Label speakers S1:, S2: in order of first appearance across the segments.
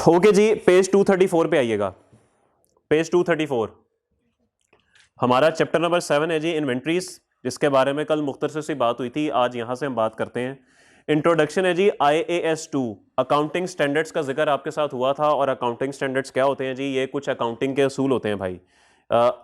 S1: Okay जी, page 234 पे आइएगा। Page 234 हमारा चैप्टर नंबर 7 है जी, इन्वेंट्रीज, जिसके बारे में कल मुख्तसर सी बात हुई थी। आज यहां से हम बात करते हैं। इंट्रोडक्शन है जी, IAS 2 अकाउंटिंग स्टैंडर्ड्स का जिक्र आपके साथ हुआ था। और अकाउंटिंग स्टैंडर्ड्स क्या होते हैं जी? ये कुछ अकाउंटिंग के असूल होते हैं भाई।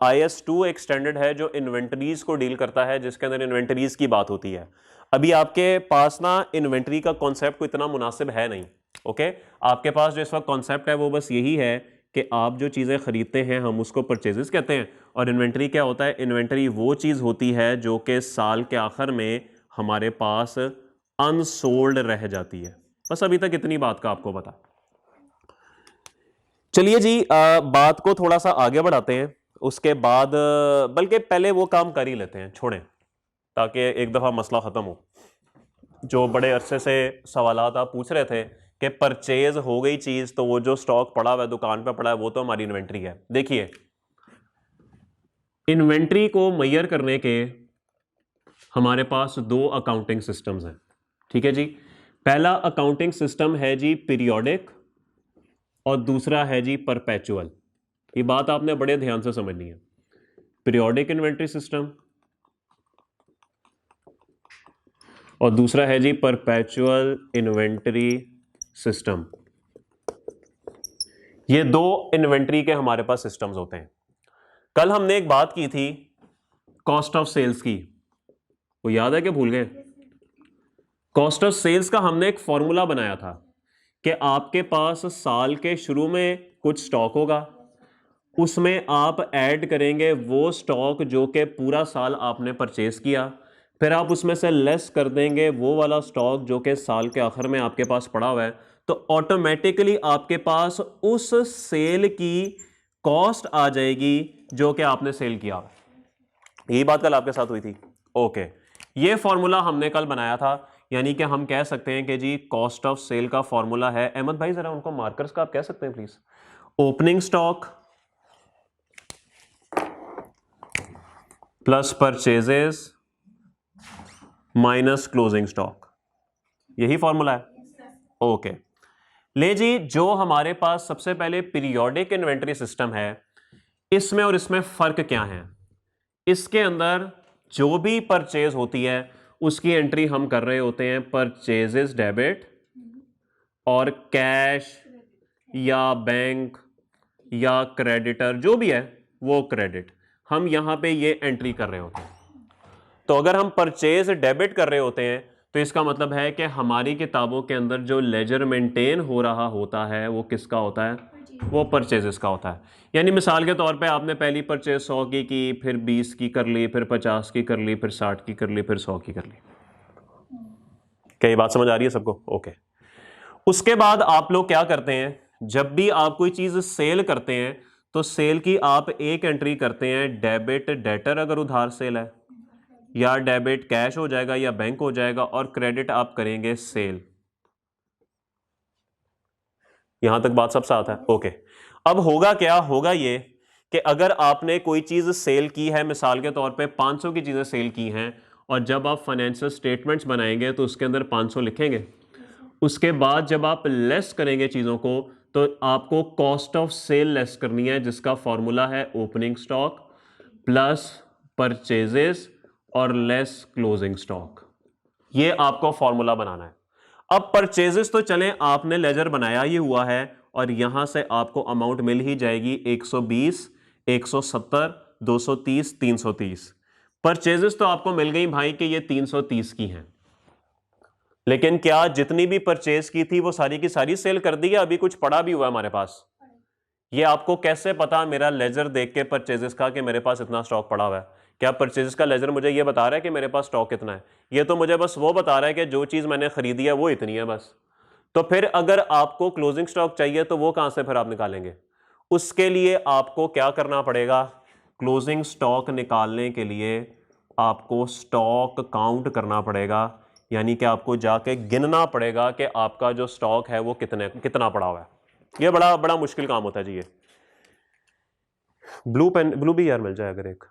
S1: IAS 2 एक स्टैंडर्ड है जो इन्वेंटरीज को डील करता है, जिसके अंदर इन्वेंटरीज की बात होती है। अभी आपके पास ना इन्वेंटरी का कॉन्सेप्ट को इतना मुनासिब है नहीं। ओके, आपके पास जो इस वक्त कॉन्सेप्ट है वो बस यही है कि आप जो चीज़ें खरीदते हैं हम उसको परचेजेस कहते हैं। और इन्वेंटरी क्या होता है? इन्वेंटरी वो चीज़ होती है जो कि साल के आखिर में हमारे पास अनसोल्ड रह जाती है। बस अभी तक इतनी बात का आपको पता। चलिए जी, बात को थोड़ा सा आगे बढ़ाते हैं। उसके बाद बल्कि पहले वो काम कर ही लेते हैं, छोड़ें, ताकि एक दफ़ा मसला ख़त्म हो। जो बड़े अरसे से सवालात आप पूछ रहे थे कि परचेज हो गई चीज़ तो वो जो स्टॉक पड़ा हुआ है दुकान पे पड़ा है वो तो हमारी इन्वेंट्री है। देखिए, इन्वेंट्री को मेजर करने के हमारे पास दो अकाउंटिंग सिस्टम्स हैं। ठीक है जी, पहला अकाउंटिंग सिस्टम है जी पीरियोडिक और दूसरा है जी परपेचुअल। ये बात आपने बड़े ध्यान से समझनी है। पीरियोडिक इन्वेंट्री सिस्टम और दूसरा है जी परपेचुअल इन्वेंटरी सिस्टम। ये दो इन्वेंट्री के हमारे पास सिस्टम्स होते हैं। कल हमने एक बात की थी कॉस्ट ऑफ सेल्स की, वो याद है कि भूल गए? कॉस्ट ऑफ सेल्स का हमने एक फॉर्मूला बनाया था कि आपके पास साल के शुरू में कुछ स्टॉक होगा, उसमें आप ऐड करेंगे वो स्टॉक जो कि पूरा साल आपने परचेज किया, फिर आप उसमें से लेस कर देंगे वो वाला स्टॉक जो कि साल के आखिर में आपके पास पड़ा हुआ है, तो ऑटोमेटिकली आपके पास उस सेल की कॉस्ट आ जाएगी जो कि आपने सेल किया। यही बात कल आपके साथ हुई थी। ओके, ये फॉर्मूला हमने कल बनाया था। यानी कि हम कह सकते हैं कि जी कॉस्ट ऑफ सेल का फॉर्मूला है, अहमद भाई जरा उनको मार्कर्स का आप कह सकते हैं please, opening stock plus purchases minus closing stock. यही फॉर्मूला है। ओके, ले जी, जो हमारे पास सबसे पहले पीरियोडिक इन्वेंटरी सिस्टम है, इसमें और इसमें फर्क क्या है? इसके अंदर जो भी परचेज होती है उसकी एंट्री हम कर रहे होते हैं परचेजेस डेबिट, और कैश या बैंक या क्रेडिटर जो भी है वो क्रेडिट, हम यहां पे ये एंट्री कर रहे होते हैं। तो अगर हम परचेज डेबिट कर रहे होते हैं तो इसका मतलब है कि हमारी किताबों के अंदर जो लेजर मेंटेन हो रहा होता है वो किसका होता है? वो परचेजेस का होता है। यानी मिसाल के तौर पे आपने पहली परचेज 100 की, फिर 20 की कर ली, फिर 50 की कर ली, फिर 60 की कर ली, फिर 100 की कर ली। क्या ये बात समझ आ रही है सबको? ओके, उसके बाद आप लोग क्या करते हैं, जब भी आप कोई चीज सेल करते हैं तो सेल की आप एक एंट्री करते हैं डेबिट डेटर अगर उधार सेल है, या डेबिट कैश हो जाएगा या बैंक हो जाएगा, और क्रेडिट आप करेंगे सेल। यहां तक बात सब साथ है? ओके, अब होगा क्या? होगा ये कि अगर आपने कोई चीज सेल की है, मिसाल के तौर पे 500 की चीजें सेल की हैं, और जब आप फाइनेंशियल स्टेटमेंट्स बनाएंगे तो उसके अंदर 500 लिखेंगे। उसके बाद जब आप लेस करेंगे चीजों को तो आपको कॉस्ट ऑफ सेल लेस करनी है, जिसका फॉर्मूला है ओपनिंग स्टॉक प्लस परचेजेस और लेस क्लोजिंग स्टॉक। ये आपको फॉर्मूला बनाना है। अब परचेजेस तो चलें, आपने लेजर बनाया ही हुआ है और यहां से आपको अमाउंट मिल ही जाएगी 120, 170, 230, 330। परचेजेस तो आपको मिल गई भाई कि ये 330 की हैं, लेकिन क्या जितनी भी परचेज की थी वो सारी की सारी सेल कर दी है? अभी कुछ पड़ा भी हुआ है हमारे पास? ये आपको कैसे पता मेरा लेजर देख के परचेजेस का कि मेरे पास इतना स्टॉक पड़ा हुआ है? क्या परचेजेस का लेजर मुझे ये बता रहा है कि मेरे पास स्टॉक कितना है? ये तो मुझे बस वो बता रहा है कि जो चीज मैंने खरीदी है वो इतनी है बस। तो फिर अगर आपको क्लोजिंग स्टॉक चाहिए तो वो कहां से फिर आप निकालेंगे? उसके लिए आपको क्या करना पड़ेगा? क्लोजिंग स्टॉक निकालने के लिए आपको स्टॉक काउंट करना पड़ेगा, यानी कि आपको जाके गिनना पड़ेगा कि आपका जो स्टॉक है वो कितना पड़ा हुआ है। ये बड़ा बड़ा मुश्किल काम होता है जी। ये ब्लू पेन, ब्लू भी यार मिल जाए अगर एक।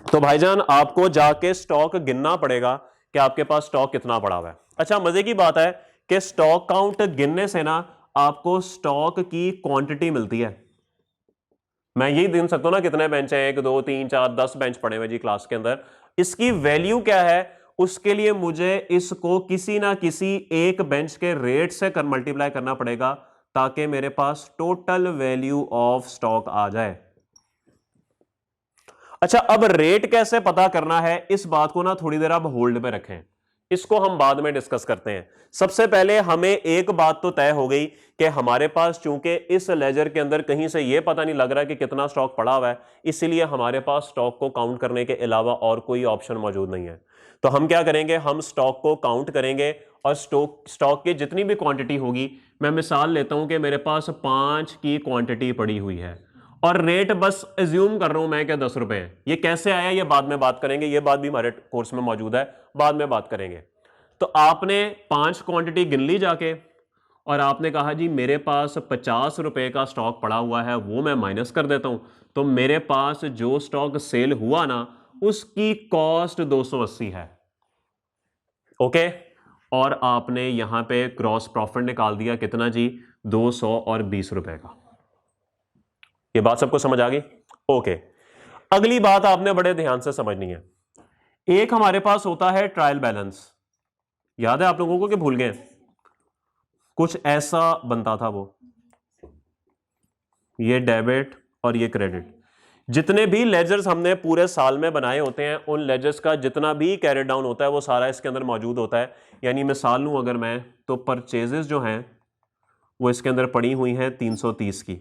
S1: तो भाईजान आपको जाके स्टॉक गिनना पड़ेगा कि आपके पास स्टॉक कितना पड़ा हुआ है। अच्छा, मजे की बात है कि स्टॉक काउंट गिनने से ना आपको स्टॉक की क्वांटिटी मिलती है। मैं यही गिन सकता हूं ना कितने बेंच हैं, 1 2 3 4 10 बेंच पड़े हुए जी क्लास के अंदर। इसकी वैल्यू क्या है, उसके लिए मुझे इसको किसी ना किसी एक बेंच के रेट से मल्टीप्लाई करना पड़ेगा ताकि मेरे पास टोटल वैल्यू ऑफ स्टॉक आ जाए। अच्छा, अब रेट कैसे पता करना है, इस बात को ना थोड़ी देर आप होल्ड पे रखें, इसको हम बाद में डिस्कस करते हैं। सबसे पहले हमें एक बात तो तय हो गई कि हमारे पास चूंकि इस लेजर के अंदर कहीं से यह पता नहीं लग रहा कि कितना स्टॉक पड़ा हुआ है, इसलिए हमारे पास स्टॉक को काउंट करने के अलावा और कोई ऑप्शन मौजूद नहीं है। तो हम क्या करेंगे, हम स्टॉक को काउंट करेंगे और स्टॉक की जितनी भी क्वांटिटी होगी, मैं मिसाल लेता हूं कि मेरे पास 5 की क्वांटिटी पड़ी हुई है और रेट बस एज्यूम कर रहा हूं मैं कि 10 रुपए है। ये कैसे आया ये बाद में बात करेंगे, ये बात भी हमारे कोर्स में मौजूद है, बाद में बात करेंगे। तो आपने 5 क्वांटिटी गिन ली जाके और आपने कहा जी मेरे पास 50 रुपए का स्टॉक पड़ा हुआ है, वो मैं माइनस कर देता हूं, तो मेरे पास जो स्टॉक सेल हुआ ना उसकी कॉस्ट 280 है। ओके, और आपने यहां पे क्रॉस प्रॉफिट निकाल दिया कितना जी, 220 रुपए का। ये बात सबको समझ आ गई? ओके, अगली बात आपने बड़े ध्यान से समझनी है। एक हमारे पास होता है ट्रायल बैलेंस, याद है आप लोगों को कि भूल गए? कुछ ऐसा बनता था वो, ये डेबिट और ये क्रेडिट। जितने भी लेजर्स हमने पूरे साल में बनाए होते हैं, उन लेजर्स का जितना भी कैरी डाउन होता है वो सारा इसके अंदर मौजूद होता है। यानी मिसाल लूं अगर मैं, तो परचेजेस जो हैं वो इसके अंदर पड़ी हुई हैं 330 की।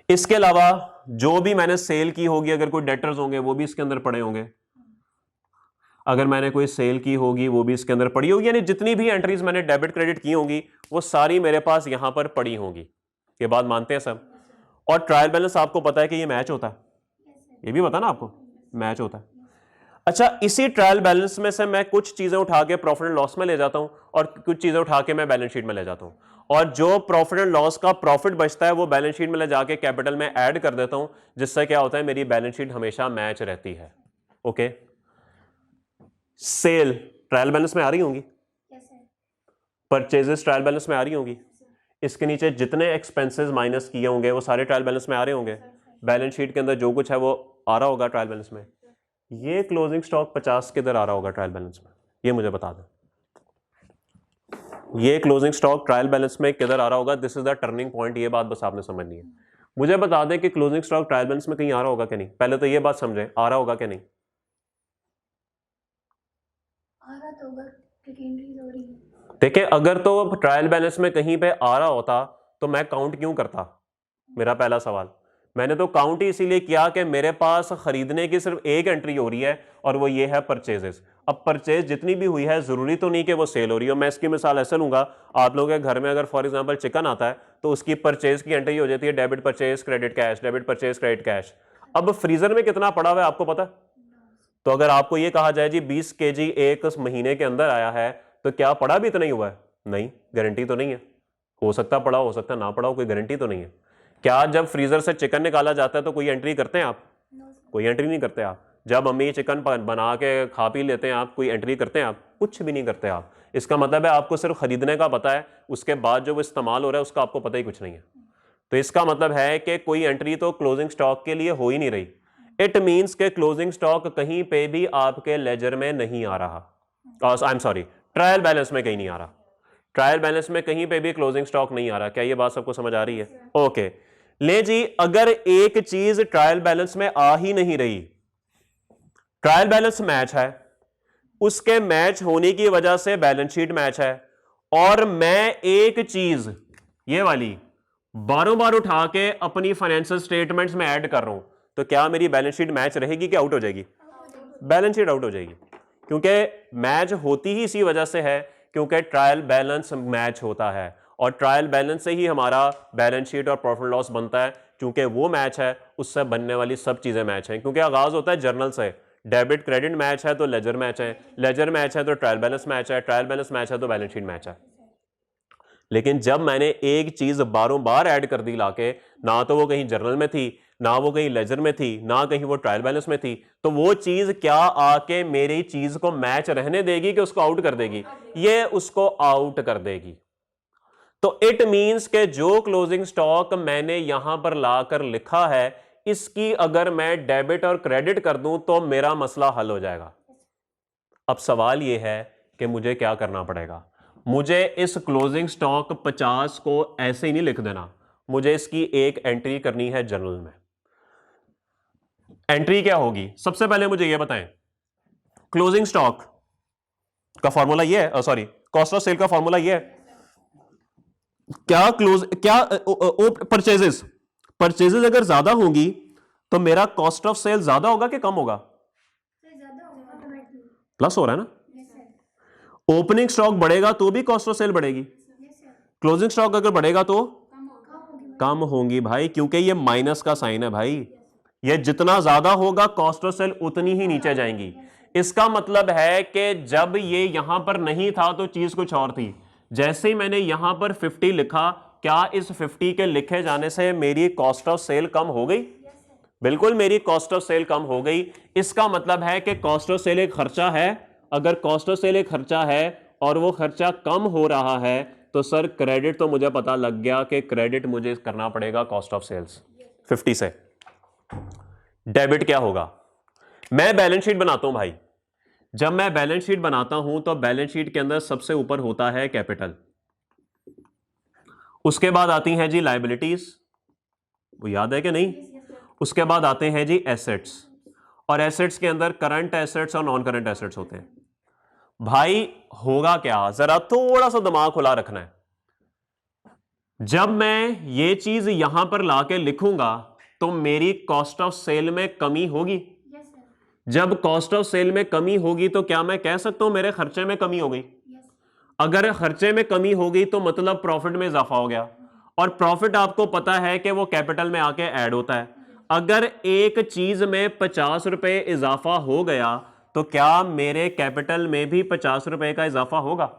S1: इसके अलावा जो भी मैंने सेल की होगी, अगर कोई डेटर्स होंगे वो भी इसके अंदर पड़े होंगे, अगर मैंने कोई सेल की होगी वो भी इसके अंदर पड़ी होगी। यानी जितनी भी एंट्रीज मैंने डेबिट क्रेडिट की होंगी वो सारी मेरे पास यहां पर पड़ी होंगी। ये बात मानते हैं सब? और ट्रायल बैलेंस आपको पता है कि ये मैच होता है, ये भी पता ना आपको, मैच होता है। अच्छा, इसी ट्रायल बैलेंस में से मैं कुछ चीजें उठा के प्रॉफिट एंड लॉस में ले जाता हूं और कुछ चीजें उठा के मैं बैलेंस शीट में ले जाता हूं, और जो प्रॉफिट एंड लॉस का प्रॉफिट बचता है वो बैलेंस शीट में ले जाके कैपिटल में ऐड कर देता हूं, जिससे क्या होता है मेरी बैलेंस शीट हमेशा मैच रहती है। ओके, सेल ट्रायल बैलेंस में आ रही होंगी, परचेजेस ट्रायल बैलेंस में आ रही होंगी, इसके नीचे जितने एक्सपेंसेस माइनस किए होंगे वो सारे ट्रायल बैलेंस में आ रहे होंगे, बैलेंस शीट के अंदर जो कुछ है वो आ रहा होगा ट्रायल बैलेंस में। ये क्लोजिंग स्टॉक 50 किधर आ रहा होगा ट्रायल बैलेंस में, ये मुझे बता दें। ये क्लोजिंग स्टॉक ट्रायल बैलेंस में किधर आ रहा होगा, this is the turning point, ये बात बस आपने समझनी है। मुझे बता दें कि क्लोजिंग स्टॉक ट्रायल बैलेंस में कहीं आ रहा होगा कि नहीं, पहले तो ये बात समझें, आ रहा होगा कि नहीं?
S2: आ रहा तो होगा क्योंकि एंट्रीज हो रही है।
S1: देखिए, अगर तो ट्रायल बैलेंस में कहीं पे आ रहा होता तो मैं काउंट क्यों करता? मेरा पहला सवाल, मैंने तो काउंट ही इसीलिए किया कि मेरे पास खरीदने की सिर्फ एक एंट्री हो रही है और वो ये है परचेजेस। अब परचेज जितनी भी हुई है जरूरी तो नहीं कि वो सेल हो रही हो। मैं इसकी मिसाल ऐसे लूंगा, आप लोगों के घर में अगर फॉर एग्जांपल चिकन आता है तो उसकी परचेज की एंट्री हो जाती है debit purchase credit cash, debit purchase credit cash. अब फ्रीजर में कितना पड़ा हुआ है आपको पता? तो अगर आपको ये कहा जाए जी 20 केजी एक महीने के अंदर आया है, तो क्या पड़ा भी इतना ही हुआ है? नहीं, गारंटी तो नहीं है, हो सकता पड़ा हो सकता ना पड़ा हो, कोई गारंटी तो नहीं है। क्या जब फ्रीजर से चिकन निकाला जाता है तो कोई एंट्री करते हैं आप? कोई एंट्री नहीं करते आप। जब अम्मी चिकन बना के खा पी लेते हैं आप, कोई एंट्री करते हैं आप? कुछ भी नहीं करते आप। इसका मतलब है आपको सिर्फ खरीदने का पता है, उसके बाद जो वो इस्तेमाल हो रहा है उसका आपको पता ही कुछ नहीं है। तो इसका मतलब है कि कोई एंट्री तो क्लोजिंग स्टॉक के लिए हो ही नहीं रही। इट मीन्स के क्लोजिंग स्टॉक कहीं पे भी आपके लेजर में नहीं आ रहा, I am sorry, trial balance में कहीं नहीं आ रहा। ट्रायल बैलेंस में कहीं पे भी क्लोजिंग स्टॉक नहीं आ रहा। क्या ये बात सबको समझ आ रही है? ओके, ले जी, अगर एक चीज ट्रायल बैलेंस में आ ही नहीं रही, ट्रायल बैलेंस मैच है, उसके मैच होने की वजह से बैलेंस शीट मैच है, और मैं एक चीज ये वाली बारों बार उठा के अपनी फाइनेंशियल स्टेटमेंट्स में ऐड कर रहा हूं, तो क्या मेरी बैलेंस शीट मैच रहेगी कि आउट हो जाएगी? बैलेंस शीट आउट हो जाएगी, क्योंकि मैच होती ही इसी वजह से है क्योंकि ट्रायल बैलेंस मैच होता है, और ट्रायल बैलेंस से ही हमारा बैलेंस शीट और प्रॉफिट लॉस बनता है। क्योंकि वो मैच है, उससे बनने वाली सब चीजें मैच हैं, क्योंकि आगाज होता है जर्नल से। डेबिट क्रेडिट मैच है तो लेजर मैच है, लेजर मैच है तो ट्रायल बैलेंस मैच है, ट्रायल बैलेंस मैच है तो बैलेंस शीट मैच है। लेकिन जब मैंने एक चीज बारों बार ऐड कर दी लाके, ना तो वो कहीं जर्नल में थी, ना वो कहीं लेजर में थी, ना कहीं वो ट्रायल बैलेंस में थी, तो वो चीज क्या आके मेरी चीज को मैच रहने देगी कि उसको आउट कर देगी? ये उसको आउट कर देगी। तो इट मींस के जो क्लोजिंग स्टॉक मैंने यहां पर लाकर लिखा है, इसकी अगर मैं डेबिट और क्रेडिट कर दूं तो मेरा मसला हल हो जाएगा। अब सवाल यह है कि मुझे क्या करना पड़ेगा। मुझे इस क्लोजिंग स्टॉक 50 को ऐसे ही नहीं लिख देना, मुझे इसकी एक एंट्री करनी है जर्नल में। एंट्री क्या होगी? सबसे पहले मुझे यह बताएं, क्लोजिंग स्टॉक का फॉर्मूला यह है, सॉरी कॉस्ट ऑफ सेल का फॉर्मूला यह है, परचेजेस अगर ज्यादा होंगी तो मेरा कॉस्ट ऑफ सेल ज्यादा होगा कि कम होगा? प्लस हो रहा है ना। ओपनिंग स्टॉक बढ़ेगा तो भी कॉस्ट ऑफ सेल बढ़ेगी, क्लोजिंग स्टॉक अगर बढ़ेगा तो कम होंगी भाई, क्योंकि ये माइनस का साइन है भाई। ये जितना ज्यादा होगा कॉस्ट ऑफ सेल उतनी ही नीचे जाएंगी। इसका मतलब है कि जब ये यहां पर नहीं था तो चीज कुछ और थी। जैसे ही मैंने यहां पर 50 लिखा, क्या इस 50 के लिखे जाने से मेरी कॉस्ट ऑफ सेल कम हो गई? बिल्कुल मेरी कॉस्ट ऑफ सेल कम हो गई। इसका मतलब है कि कॉस्ट ऑफ सेल एक खर्चा है। अगर कॉस्ट ऑफ सेल एक खर्चा है और वो खर्चा कम हो रहा है तो सर क्रेडिट तो मुझे पता लग गया कि क्रेडिट मुझे करना पड़ेगा कॉस्ट ऑफ सेल्स 50 से। डेबिट क्या होगा? मैं बैलेंस शीट बनाता हूं भाई। जब मैं बैलेंस शीट बनाता हूं तो बैलेंस शीट के अंदर सबसे ऊपर होता है कैपिटल, उसके बाद आती हैं जी लायबिलिटीज, वो याद है कि नहीं? उसके बाद आते हैं जी एसेट्स, और एसेट्स के अंदर करंट एसेट्स और नॉन करंट एसेट्स होते हैं। भाई होगा क्या, जरा थोड़ा सा दिमाग खुला रखना है। जब मैं ये चीज यहां पर लाके लिखूंगा तो मेरी कॉस्ट ऑफ सेल में कमी होगी। जब कॉस्ट ऑफ सेल में कमी होगी तो क्या मैं कह सकता हूं मेरे खर्चे में कमी हो गई? अगर खर्चे में कमी हो गई तो मतलब प्रॉफिट में इजाफा हो गया, और प्रॉफिट आपको पता है कि वो कैपिटल में आके ऐड होता है। अगर एक चीज में 50 रुपए इजाफा हो गया तो क्या मेरे कैपिटल में भी 50 रुपए का इजाफा होगा?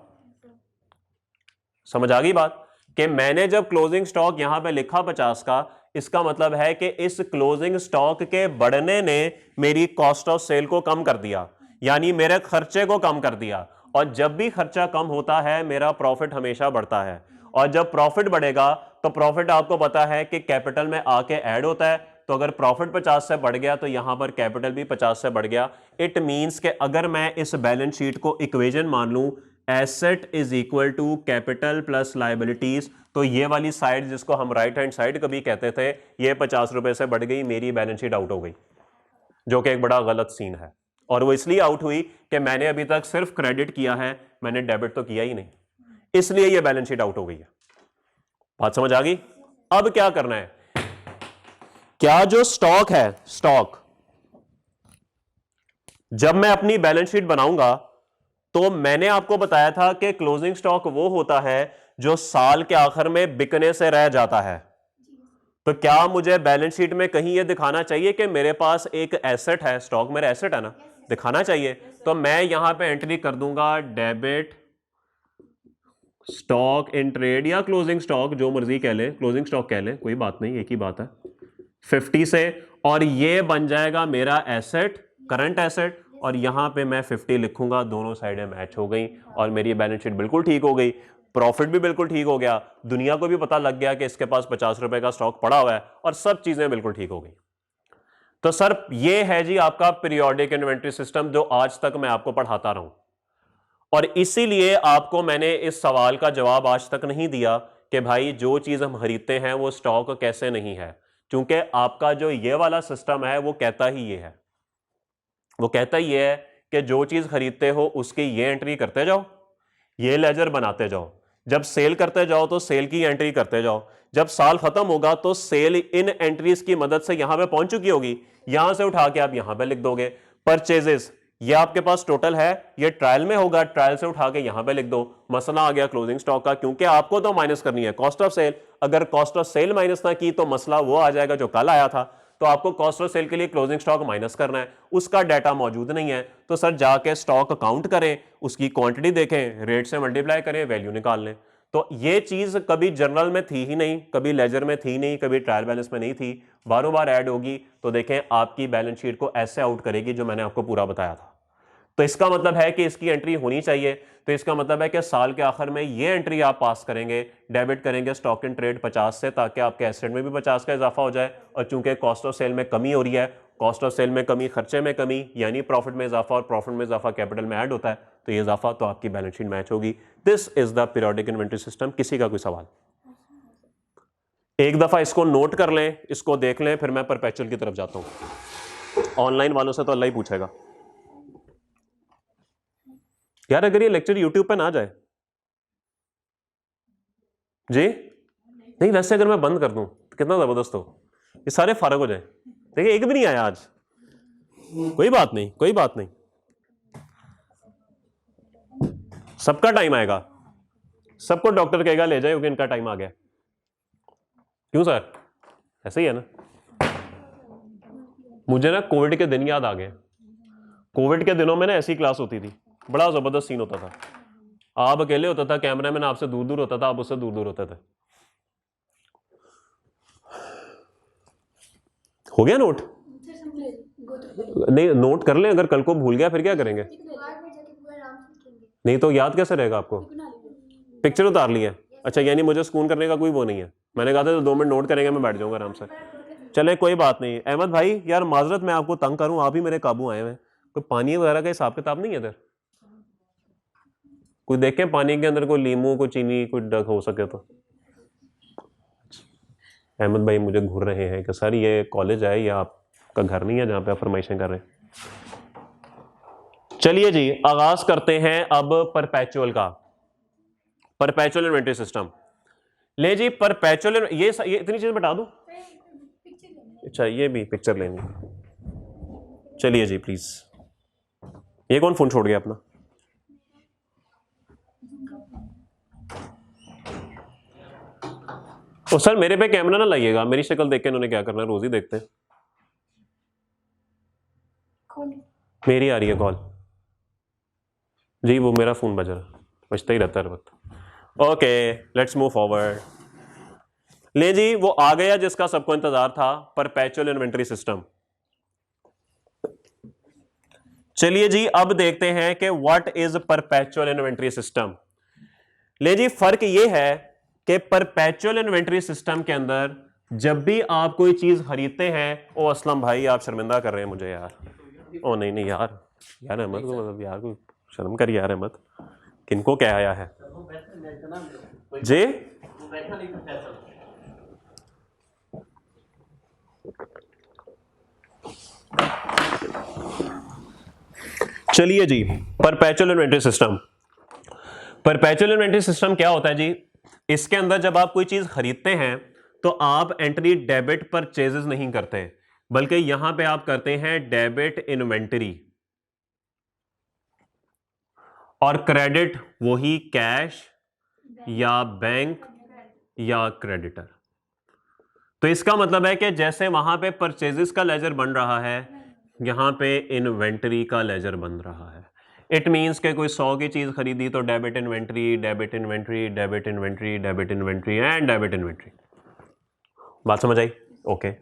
S1: समझ आ गई बात? कि मैंने जब क्लोजिंग स्टॉक यहां पे लिखा 50 का, इसका मतलब है कि इस क्लोजिंग स्टॉक के बढ़ने ने मेरी कॉस्ट ऑफ सेल को कम कर दिया, यानी मेरे खर्चे को कम कर दिया। और जब भी खर्चा कम होता है मेरा प्रॉफिट हमेशा बढ़ता है, और जब प्रॉफिट बढ़ेगा तो प्रॉफिट आपको पता है कि कैपिटल में आके ऐड होता है। तो अगर प्रॉफिट 50 से बढ़ गया तो यहां पर कैपिटल भी 50 से बढ़ गया। इट मींस कि अगर मैं इस बैलेंस शीट को इक्वेशन मान लूं, asset is equal to capital plus liabilities, तो ये वाली साइड जिसको हम राइट हैंड साइड कभी कहते थे, ये 50 रुपए से बढ़ गई, मेरी बैलेंस शीट आउट हो गई, जो कि एक बड़ा गलत सीन है। और वो इसलिए आउट हुई कि मैंने अभी तक सिर्फ क्रेडिट किया है, मैंने डेबिट तो किया ही नहीं, इसलिए ये बैलेंस शीट आउट हो गई है। बात समझ आ गई? अब क्या करना है, क्या जो स्टॉक है, स्टॉक जब मैं अपनी बैलेंस शीट बनाऊंगा तो मैंने आपको बताया था कि क्लोजिंग स्टॉक वो होता है जो साल के आखिर में बिकने से रह जाता है। तो क्या मुझे बैलेंस शीट में कहीं यह दिखाना चाहिए कि मेरे पास एक एसेट है, स्टॉक मेरा एसेट है ना, दिखाना चाहिए। तो मैं यहां पे एंट्री कर दूंगा डेबिट स्टॉक इन ट्रेड, या क्लोजिंग स्टॉक जो मर्जी कह ले, क्लोजिंग स्टॉक कह ले, कोई बात नहीं, एक ही बात है, 50 से, और ये बन जाएगा मेरा एसेट, करंट एसेट, और यहां पे मैं 50 लिखूंगा, दोनों साइडें मैच हो गई और मेरी बैलेंस शीट बिल्कुल ठीक हो गई, प्रॉफिट भी बिल्कुल ठीक हो गया, दुनिया को भी पता लग गया कि इसके पास 50 रुपए का स्टॉक पड़ा हुआ है, और सब चीजें बिल्कुल ठीक हो गई। तो सर ये है जी आपका पीरियोडिक इन्वेंटरी सिस्टम, जो आज तक मैं आपको पढ़ाता रहा हूं, और इसीलिए आपको मैंने इस सवाल का जवाब आज तक नहीं दिया कि भाई जो चीज हम खरीदते हैं वो स्टॉक कैसे नहीं है, क्योंकि आपका जो ये वाला सिस्टम है वो कहता ही ये है, वो कहता ही ये है कि जो चीज खरीदते हो उसकी ये एंट्री करते जाओ, ये लेजर बनाते जाओ, जब सेल करते जाओ तो सेल की एंट्री करते जाओ, जब साल खत्म होगा तो सेल इन एंट्रीज की मदद से यहां पे पहुंच चुकी होगी, यहां से उठा के आप यहां पे लिख दोगे। परचेजेस ये आपके पास टोटल है, ये ट्रायल में होगा, ट्रायल से उठा के यहां पे लिख दो। मसला आ गया क्लोजिंग स्टॉक का, क्योंकि आपको तो माइनस करनी है कॉस्ट ऑफ सेल, अगर कॉस्ट ऑफ सेल माइनस ना की तो मसला वो आ जाएगा जो कल आया था। तो आपको कॉस्ट ऑफ सेल के लिए क्लोजिंग स्टॉक माइनस करना है, उसका डाटा मौजूद नहीं है, तो सर जाके स्टॉक काउंट करें, उसकी क्वांटिटी देखें, रेट से मल्टीप्लाई करें, वैल्यू निकाल लें। तो ये चीज कभी जर्नल में थी ही नहीं, कभी लेजर में थी नहीं, कभी ट्रायल बैलेंस में नहीं थी, बारों बार ऐड होगी। तो देखें आपकी बैलेंस शीट को ऐसे आउट करेगी जो मैंने आपको पूरा बताया था। तो इसका मतलब है कि इसकी एंट्री होनी चाहिए। तो इसका मतलब है कि साल के आखिर में ये एंट्री आप पास करेंगे, डेबिट करेंगे स्टॉक इन ट्रेड 50 से, ताकि आपके एसेट में भी 50 का इजाफा हो जाए। और चूंकि कॉस्ट ऑफ सेल में कमी हो रही है, कॉस्ट ऑफ सेल में कमी, खर्चे में कमी, यानी प्रॉफिट में इजाफा, और प्रॉफिट में इजाफा कैपिटल में ऐड होता है, तो ये इजाफा तो आपकी बैलेंस शीट मैच होगी। This is the periodic inventory system. किसी का कोई सवाल? एक दफा इसको नोट कर लें, इसको देख लें, फिर मैं परपेचुअल की तरफ जाता हूं। ऑनलाइन वालों से तो अल्लाह ही पूछेगा यार, अगर ये लेक्चर यूट्यूब पे ना जाए जी, नहीं वैसे अगर मैं बंद कर दूं तो कितना जबरदस्त हो, ये सारे फारग हो जाए। देखिए एक भी नहीं आया आज, कोई बात नहीं, कोई बात नहीं, सबका टाइम आएगा, सबको डॉक्टर कहेगा ले जाए क्योंकि इनका टाइम आ गया। क्यों सर? ऐसे ही है ना। मुझे ना कोविड के दिन याद आ गए। कोविड के दिनों में ना ऐसी क्लास होती थी, बड़ा जबरदस्त सीन होता था। आप अकेले होता था, कैमरामैन आपसे दूर दूर होता था, आप उससे दूर दूर होते थे। हो गया नोट? नहीं, नोट कर लें, अगर कल को भूल गया फिर क्या करेंगे? नहीं तो याद कैसे रहेगा आपको? पिक्चर उतार ली है? अच्छा, यानी मुझे सुकून करने का कोई वो नहीं है। मैंने कहा था तो 2 मिनट नोट करेंगे, मैं बैठ जाऊंगा आराम से। चले कोई बात नहीं। अहमद भाई यार माजरत, मैं आपको तंग करूं, आप ही मेरे काबू आए हैं। कोई पानी वगैरह का हिसाब किताब नहीं है इधर? कोई देखें पानी के अंदर कोई लीमू, कोई चीनी, कोई डग हो सके तो। अहमद भाई मुझे घूर रहे हैं कि सर ये कॉलेज है या आपका घर नहीं है जहां पे आप फरमाइशें कर रहे हैं। चलिए जी, आगाज करते हैं अब परपेचुअल का। परपेचुअल इन्वेंटरी सिस्टम ले जी। परपेचुअल ये इतनी चीज बता दूं? अच्छा, ये भी पिक्चर लेनी। चलिए जी प्लीज। ये कौन फोन छोड़ गया अपना? ओ सर मेरे पे कैमरा ना लाइएगा, मेरी शक्ल देख के इन्होंने क्या करना है, रोज ही देखते हैं। मेरी आ रही है कॉल जी, वो मेरा फोन बज रहा, बजता ही रहता है हर वक्त। Okay let's move forward. ले जी, वो आ गया जिसका सबको इंतजार था, परपेचुअल इन्वेंटरी सिस्टम। चलिए जी, अब देखते हैं कि what is perpetual inventory system. ले जी, फर्क ये है कि परपेचुअल इन्वेंटरी सिस्टम के अंदर जब भी आप कोई चीज खरीदते हैं, ओ असलम भाई आप शर्मिंदा कर रहे हैं मुझे यार। ओ नहीं नहीं यार, यार अहमद को मतलब यार कोई शर्म कर यार। अहमद किनको क्या आया है जी? चलिए जी, perpetual inventory system. Perpetual inventory system क्या होता है जी? इसके अंदर जब आप कोई चीज खरीदते हैं तो आप एंट्री डेबिट परचेजेस नहीं करते, बल्कि यहां पे आप करते हैं डेबिट इन्वेंटरी, और क्रेडिट वही कैश या बैंक या क्रेडिटर। तो इसका मतलब है कि जैसे वहां पे परचेजेस का लेजर बन रहा है, यहां पे इन्वेंटरी का लेजर बन रहा है। इट मींस के कोई 100 की चीज खरीदी तो debit inventory, debit inventory, debit inventory, debit inventory and debit inventory. बात समझ आई? ओके।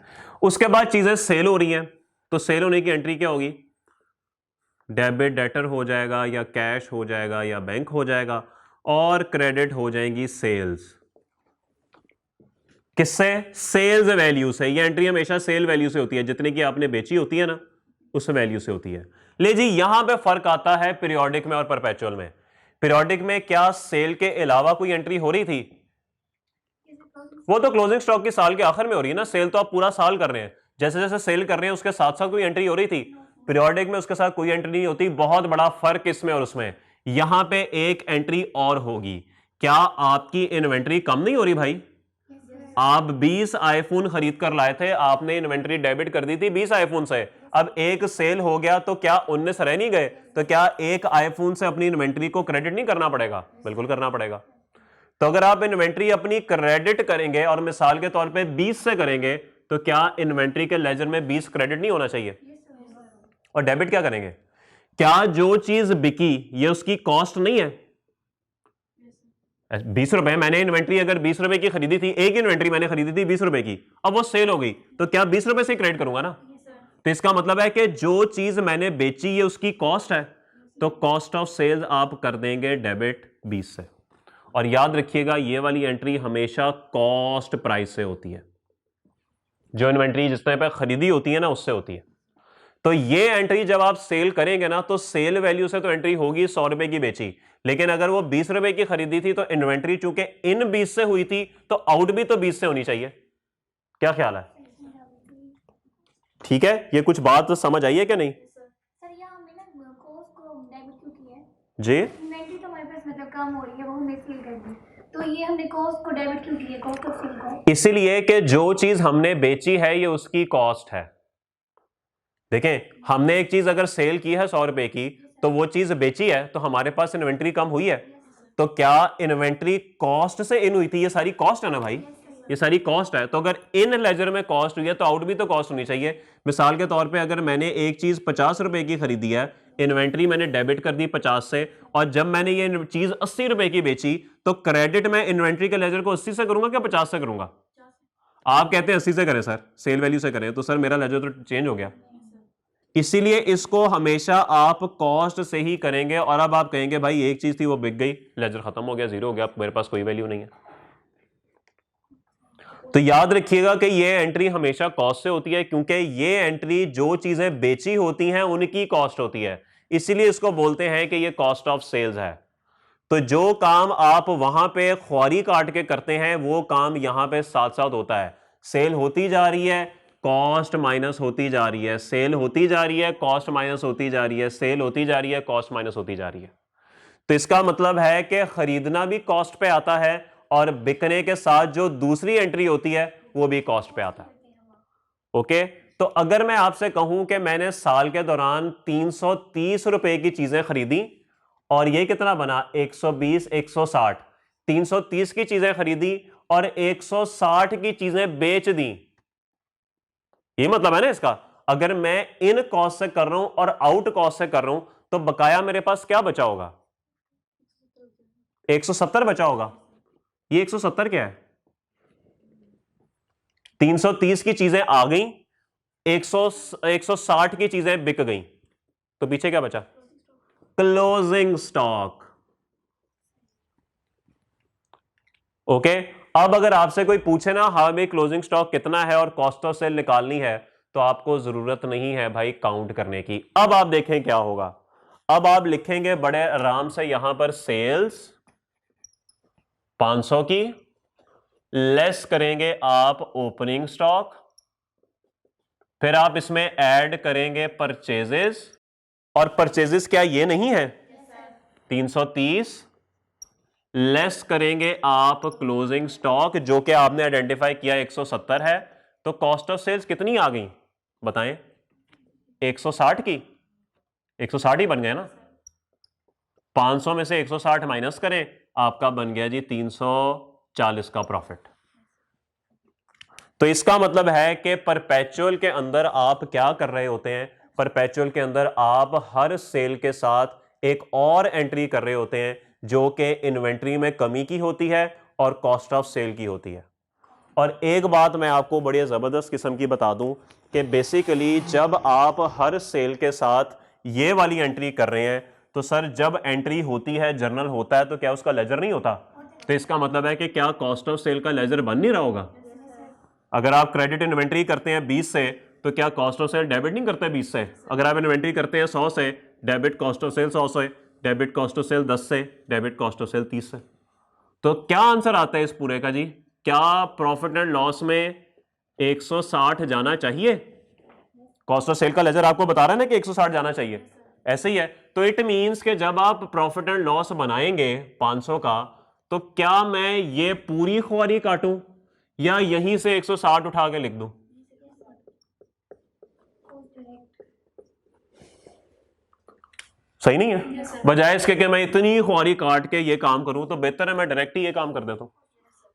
S1: उसके बाद चीजें सेल हो रही हैं, तो सेल होने की एंट्री क्या होगी? डेबिट डेटर हो जाएगा, या कैश हो जाएगा, या बैंक हो जाएगा, और क्रेडिट हो जाएंगी सेल्स। किससे? सेल्स वैल्यू से। ये एंट्री हमेशा सेल वैल्यू से होती है, जितने की आपने बेची होती है ना, उस वैल्यू से होती है। ले जी, यहां पे फर्क आता है पीरियोडिक में और परपेचुअल में। पीरियोडिक में क्या सेल के अलावा कोई एंट्री हो रही थी? वो तो क्लोजिंग स्टॉक की साल के आखिर में हो रही है ना। सेल तो आप पूरा साल कर रहे हैं, जैसे जैसे सेल कर रहे हैं उसके साथ साथ कोई एंट्री हो रही थी। पीरियोडिक में उसके साथ कोई एंट्री नहीं होती। बहुत बड़ा फर्क इसमें और उसमें। यहां पे एक एंट्री और होगी। क्या आपकी इन्वेंट्री कम नहीं हो रही भाई? आप 20 आईफोन खरीद कर लाए थे, आपने इन्वेंट्री डेबिट कर दी थी 20 आईफोन से। अब एक सेल हो गया तो क्या 19 रह नहीं गए? तो क्या एक आईफोन से अपनी इन्वेंट्री को क्रेडिट नहीं करना पड़ेगा? बिल्कुल करना पड़ेगा। तो अगर आप इन्वेंट्री अपनी क्रेडिट करेंगे और मिसाल के तौर पे 20 से करेंगे, तो क्या इन्वेंट्री के लेजर में 20 क्रेडिट नहीं होना चाहिए? और डेबिट क्या करेंगे? क्या जो चीज बिकी ये उसकी कॉस्ट नहीं है? 20 रुपए मैंने इन्वेंट्री अगर 20 रुपए की खरीदी थी, एक इन्वेंट्री मैंने खरीदी थी 20 रुपए की, अब वो सेल हो गई, तो क्या 20 रुपए से क्रेडिट करूंगा ना? तो इसका मतलब है कि जो चीज मैंने बेची ये उसकी कॉस्ट है, तो कॉस्ट ऑफ सेल्स आप कर देंगे डेबिट 20 से। और याद रखिएगा ये वाली एंट्री हमेशा कॉस्ट प्राइस से होती है, जो इन्वेंट्री जितने पे खरीदी होती है ना उससे होती है। तो ये एंट्री जब आप सेल करेंगे ना तो सेल वैल्यू से तो एंट्री होगी 100 रुपए की बेची, लेकिन अगर वो 20 रुपए की खरीदी थी तो इन्वेंट्री चूंकि इन 20 से हुई थी तो आउट भी तो 20 से होनी चाहिए। क्या ख्याल है? ठीक है, ये कुछ बात समझ आई है क्या नहीं?
S2: सर यहाँ हमने ना कॉस्ट को डेबिट क्यों किया है?
S1: जी
S2: इन्वेंट्री तो हमारे पास मतलब कम हो रही है, वो हमने सेल कर दी, तो ये हमने कॉस्ट को डेबिट क्यों किया, कॉस्ट ऑफ सेल को?
S1: इसलिए कि जो चीज हमने बेची है ये उसकी कॉस्ट है। देखें, हमने एक चीज अगर सेल की है 100 रुपए की तो वो चीज बेची है तो हमारे पास इन्वेंट्री कम हुई है, तो क्या इन्वेंट्री कॉस्ट से इन हुई थी? ये सारी कॉस्ट है ना भाई, ये सारी कॉस्ट है। तो अगर इन लेजर में कॉस्ट हुई है तो आउट भी तो कॉस्ट होनी चाहिए। मिसाल के तौर पे अगर मैंने एक चीज 50 रुपए की खरीदी है, इन्वेंट्री मैंने डेबिट कर दी 50 से, और जब मैंने ये चीज 80 रुपए की बेची तो क्रेडिट मैं इन्वेंट्री के लेजर को 80 से करूंगा क्या 50 से करूंगा? आप कहते हैं 80 से करें सर, सेल वैल्यू से करें, तो सर मेरा लेजर तो चेंज हो गया। इसीलिए इसको हमेशा आप कॉस्ट से ही करेंगे। और अब आप कहेंगे भाई एक चीज थी वो बिक गई, लेजर खत्म हो गया, जीरो हो गया, मेरे पास कोई वैल्यू नहीं है। तो याद रखिएगा कि ये एंट्री हमेशा कॉस्ट से होती है, क्योंकि ये एंट्री जो चीजें बेची होती हैं उनकी कॉस्ट होती है, इसीलिए इसको बोलते हैं कि ये कॉस्ट ऑफ सेल्स है। तो जो काम आप वहां पे ख्वारी काट के करते हैं वो काम यहां पे साथ साथ होता है। सेल होती जा रही है, कॉस्ट माइनस होती जा रही है, सेल होती जा रही है, कॉस्ट माइनस होती जा रही है, सेल होती जा रही है, कॉस्ट माइनस होती जा रही है। तो इसका मतलब है कि खरीदना भी कॉस्ट पे आता है और बिकने के साथ जो दूसरी एंट्री होती है वो भी कॉस्ट पे आता है। ओके, तो अगर मैं आपसे कहूं कि मैंने साल के दौरान 330 रुपए की चीजें खरीदी और ये कितना बना 120 160, 330 की चीजें खरीदी और 160 की चीजें बेच दी, ये मतलब है ना इसका। अगर मैं इन कॉस्ट से कर रहा हूं और आउट कॉस्ट से कर रहा हूं तो बकाया मेरे पास क्या बचा होगा? 170 बचा होगा। ये 170 क्या है? 330 की चीजें आ गई, 160 की चीजें बिक गई, तो पीछे क्या बचा? Closing stock. ओके, अब अगर आपसे कोई पूछे ना हाँ भाई क्लोजिंग स्टॉक कितना है और कॉस्ट ऑफ सेल निकालनी है, तो आपको जरूरत नहीं है भाई काउंट करने की। अब आप देखें क्या होगा। अब आप लिखेंगे बड़े आराम से यहां पर सेल्स 500 की, लेस करेंगे आप ओपनिंग स्टॉक, फिर आप इसमें ऐड करेंगे परचेजेस, और परचेजेस क्या ये नहीं है 330, लेस करेंगे आप क्लोजिंग स्टॉक जो कि आपने आइडेंटिफाई किया 170 है। तो कॉस्ट ऑफ सेल्स कितनी आ गई बताएं? 160 की, 160 ही बन गए ना। 500 में से 160 माइनस करें, आपका बन गया जी 340 का प्रॉफिट। तो इसका मतलब है कि परपेचुअल के अंदर आप क्या कर रहे होते हैं? परपेचुअल के अंदर आप हर सेल के साथ एक और एंट्री कर रहे होते हैं जो कि इन्वेंट्री में कमी की होती है और कॉस्ट ऑफ सेल की होती है। और एक बात मैं आपको बड़ी ज़बरदस्त किस्म की बता दूं कि बेसिकली जब आप हर सेल के साथ ये वाली एंट्री कर रहे हैं तो सर जब एंट्री होती है जर्नल होता है तो क्या उसका लेजर नहीं होता? तो इसका मतलब है कि क्या कॉस्ट ऑफ सेल का लेजर बन नहीं रहा होगा? अगर आप क्रेडिट इन्वेंट्री करते हैं 20 से तो क्या कॉस्ट ऑफ सेल डेबिट नहीं करते 20 से? अगर आप इन्वेंट्री करते हैं 100 से, डेबिट कॉस्ट ऑफ सेल 100 से, डेबिट कॉस्ट ऑफ सेल 10 से, डेबिट कॉस्ट ऑफ सेल 30 से। तो क्या आंसर आता है इस पूरे का जी? क्या प्रॉफिट एंड लॉस में 160 जाना चाहिए? कॉस्ट ऑफ सेल का लेजर आपको बता रहा है ना कि 160 जाना चाहिए, ऐसे ही है। तो इट मींस कि जब आप प्रॉफिट एंड लॉस बनाएंगे 500 का, तो क्या मैं ये पूरी ख्वारी काटूं या यहीं से 160 उठा के लिख दूं? सही नहीं है? बजाय इसके कि मैं इतनी ख्वारी काट के ये काम करूं तो बेहतर है मैं डायरेक्ट ही ये काम कर देता हूं।